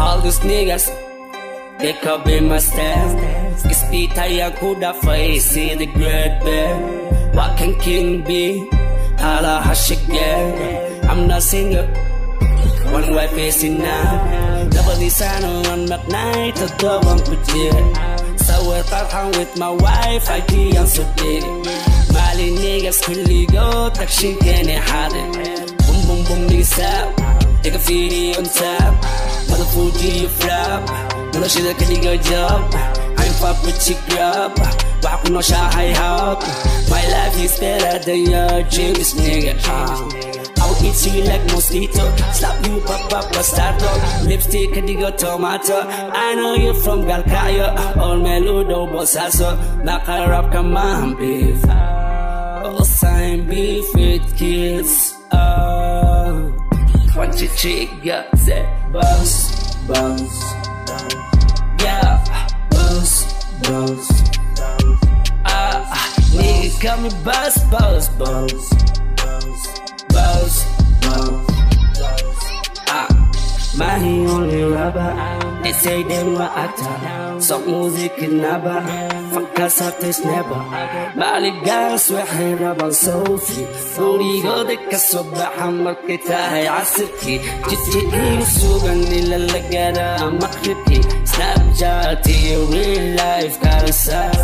All these niggas, they copy my style. Speed I could have face the great bear. What can king be? Hala hashigan. I'm not single. One way facing now. Double sign on McKnight. The dog on Kujir. So we're home with my wife. I did answer it. Mali niggas really go. Tak she can't hide it. Boom boom boom niggas up. Take a video on top. Mother Fuji you flop. No shit that can go job. I'm fuck with chick grub. Back no shot high hop. My life is better than your dreams, nigga. I will eat you like mosquito. Slap you, pop up, bastardo. Lipstick and you got tomato. I know you're from Galkayo. All meludo, bosaso. Nakarap ka man, beef. All sign beef with kids. One chick got that buzz, buzz. Yeah, buzz, buzz. Nigga call me buzz, buzz, buzz. Buzz, buzz. Mahi only rapper. They say them were actor. Some music in Naba. Fuck us after never. Mali gas وحي رابع صوفي. فوري قودك الصبح مركتها هي عسرتي. جتي سوقن للقرا مخربتي. سناب جاتي real life carousel.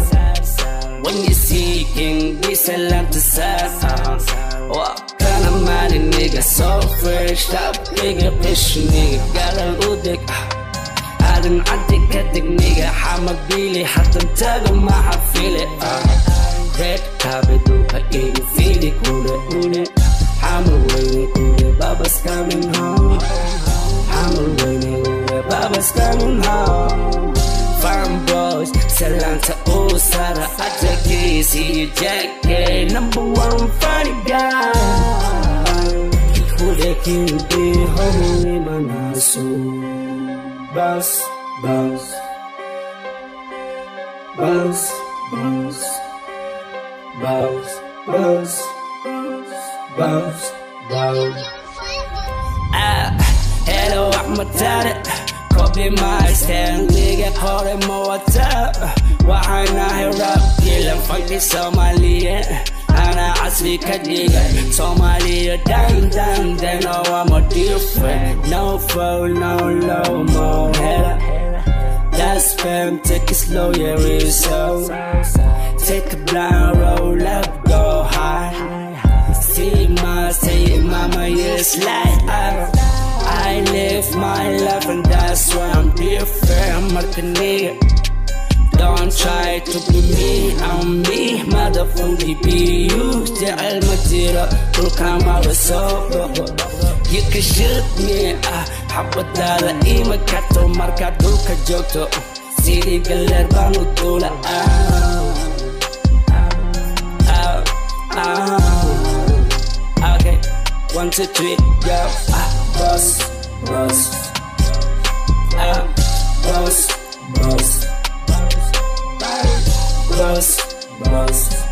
When you seeking this a land to sell. What kind of money nigga so fresh. Stop nigga fish nigga got a udek. عدن عدك كدك نيجا حمد بيلي حتى انتاجو ما حفيلي red carpet وكاين فيلي كولي حمل ويني كولي بابا's coming home حمل ويني كولي بابا's coming home farm boys سلانتا أوسارا أتاكي see you Jackie number one funny guy كولي كينتي همي مناسو Buzz, buzz, buzz, buzz, buzz, buzz, buzz, buzz. Hello, I'm a talent. Copy my stand, nigga, call him what's up. وحنا هرب كلام funky Somalian. أنا عصري كديجا Somalia dang dang. They know I'm a different. No foul, no low, more hella. That's spam, take it slow, yeah, real slow. Take a blind roll up, go high. See my, say mama, yes, like I live my life and that's why I'm different. I'm a nigga. Don't try to be me, I'm me, motherfucking be you. تعال مديرة كل كلام بصوب. You can shoot me, حبت على إيمة كاتو ماركة دولك جوتو. سيدي قلر بانو دولة. Okay, 1, 2, 3, go. Boss, boss. Boss, boss. Buzz, buzz.